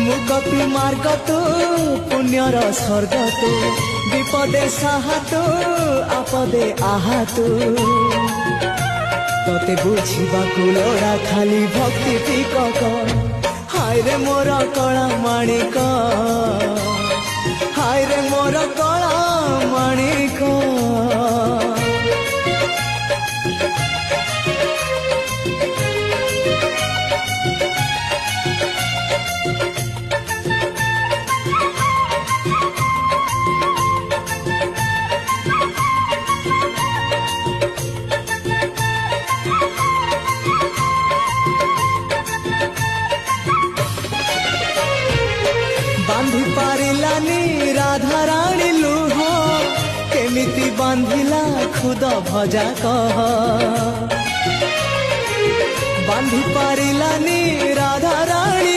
मुकपि मार्ग तू पुण्यर स्वर्ग तू विपदे साहा तू आपदे आहा तू तोते बुझिबा कुलोड़ा खाली भक्ति टिकक हाय रे मोर कला माणिक हाय रे मोर कला माणिक बांधी पारिलानी राधा रानी लुह केमिति बांधिला खुद भजा कह बांधी पारिलानी